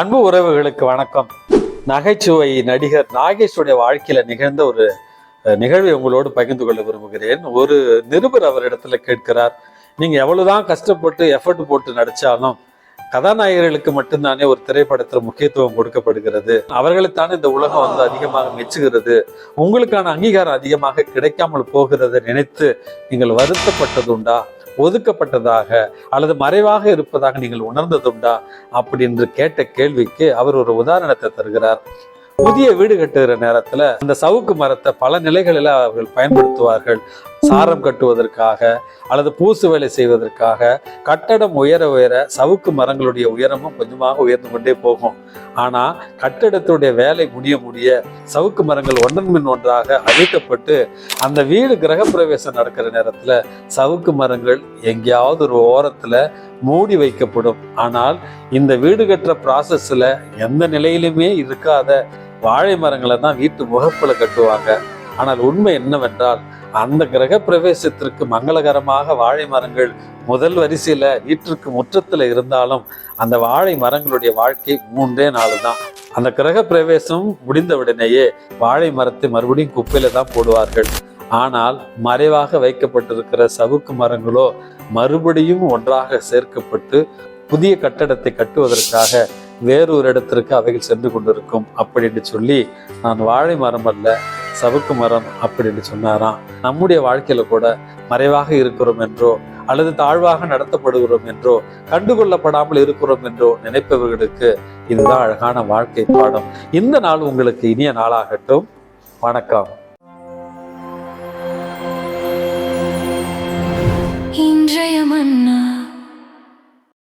அன்பு உறவுகளுக்கு வணக்கம். நகைச்சுவை நடிகர் நாகேஷுடைய வாழ்க்கையில நிகழ்ந்த ஒரு நிகழ்வை உங்களோடு பகிர்ந்து கொள்ள விரும்புகிறேன். ஒரு நிருபர் அவரிடத்துல கேட்கிறார், நீங்க எவ்வளவுதான் கஷ்டப்பட்டு எஃபர்ட் போட்டு நடிச்சாலும் கதாநாயகர்களுக்கு மட்டும்தானே ஒரு திரைப்படத்துல முக்கியத்துவம் கொடுக்கப்படுகிறது, அவர்களைத்தானே இந்த உலகம் அதிகமாக மெச்சுகிறது, உங்களுக்கான அங்கீகாரம் அதிகமாக கிடைக்காமல் போகிறதை நினைத்து நீங்கள் வருத்தப்பட்டதுண்டா, ஒதுக்கப்பட்டதாக அல்லது மறைவாக இருப்பதாக நீங்கள் உணர்ந்ததுண்டா அப்படின்னு கேட்ட கேள்விக்கு அவர் ஒரு உதாரணத்தை தருகிறார். புதிய வீடு கட்டுகிற நேரத்துல அந்த சவுக்கு மரத்தை பல நிலைகளில் அவர்கள் பயன்படுத்துவார்கள். சாரம் கட்டுவதற்காக அல்லது பூசு வேலை செய்வதற்காக. கட்டடம் உயர உயர சவுக்கு மரங்களுடைய உயரமும் கொஞ்சமாக உயர்ந்து கொண்டே போகும். ஆனா கட்டடத்துடைய வேலை முடிய முடிய சவுக்கு மரங்கள் ஒன்றன் பின் ஒன்றாக அழிக்கப்பட்டு அந்த வீடு கிரகப்பிரவேசம் நடக்கிற நேரத்துல சவுக்கு மரங்கள் எங்கேயாவது ஒரு ஓரத்துல மூடி வைக்கப்படும். ஆனால் இந்த வீடு கட்டுற ப்ராசஸ்ல எந்த நிலையிலுமே இருக்காத வாழை மரங்களை தான் வீட்டு முகப்புல கட்டுவாங்க. ஆனால் உண்மை என்னவென்றால் அந்த கிரக பிரவேசத்திற்கு மங்களகரமாக வாழை மரங்கள் முதல் வரிசையில வீட்டிற்கு முற்றத்துல இருந்தாலும் அந்த வாழை மரங்களுடைய வாழ்க்கை 3 நாள் தான். அந்த கிரக பிரவேசம் முடிந்தவுடனேயே வாழை மரத்தை மறுபடியும் குப்பையில தான் போடுவார்கள். ஆனால் மறைவாக வைக்கப்பட்டிருக்கிற சவுக்கு மரங்களோ மறுபடியும் ஒன்றாக சேர்க்கப்பட்டு புதிய கட்டடத்தை கட்டுவதற்காக வேறொரு இடத்திற்கு அவைகள் சென்று கொண்டிருக்கும் அப்படின்னு சொல்லி, நான் வாழை மரம் அல்ல சவுக்கு மரம் அப்படின்னு சொன்னாராம். நம்முடைய வாழ்க்கையில கூட மறைவாக இருக்கிறோம் என்றோ அல்லது தாழ்வாக நடத்தப்படுகிறோம் என்றோ கண்டுகொள்ளப்படாமல் இருக்கிறோம் என்றோ நினைப்பவர்களுக்கு இதுதான் அழகான வாழ்க்கை பாடம். இந்த நாள் உங்களுக்கு இனிய நாளாகட்டும். வணக்கம்.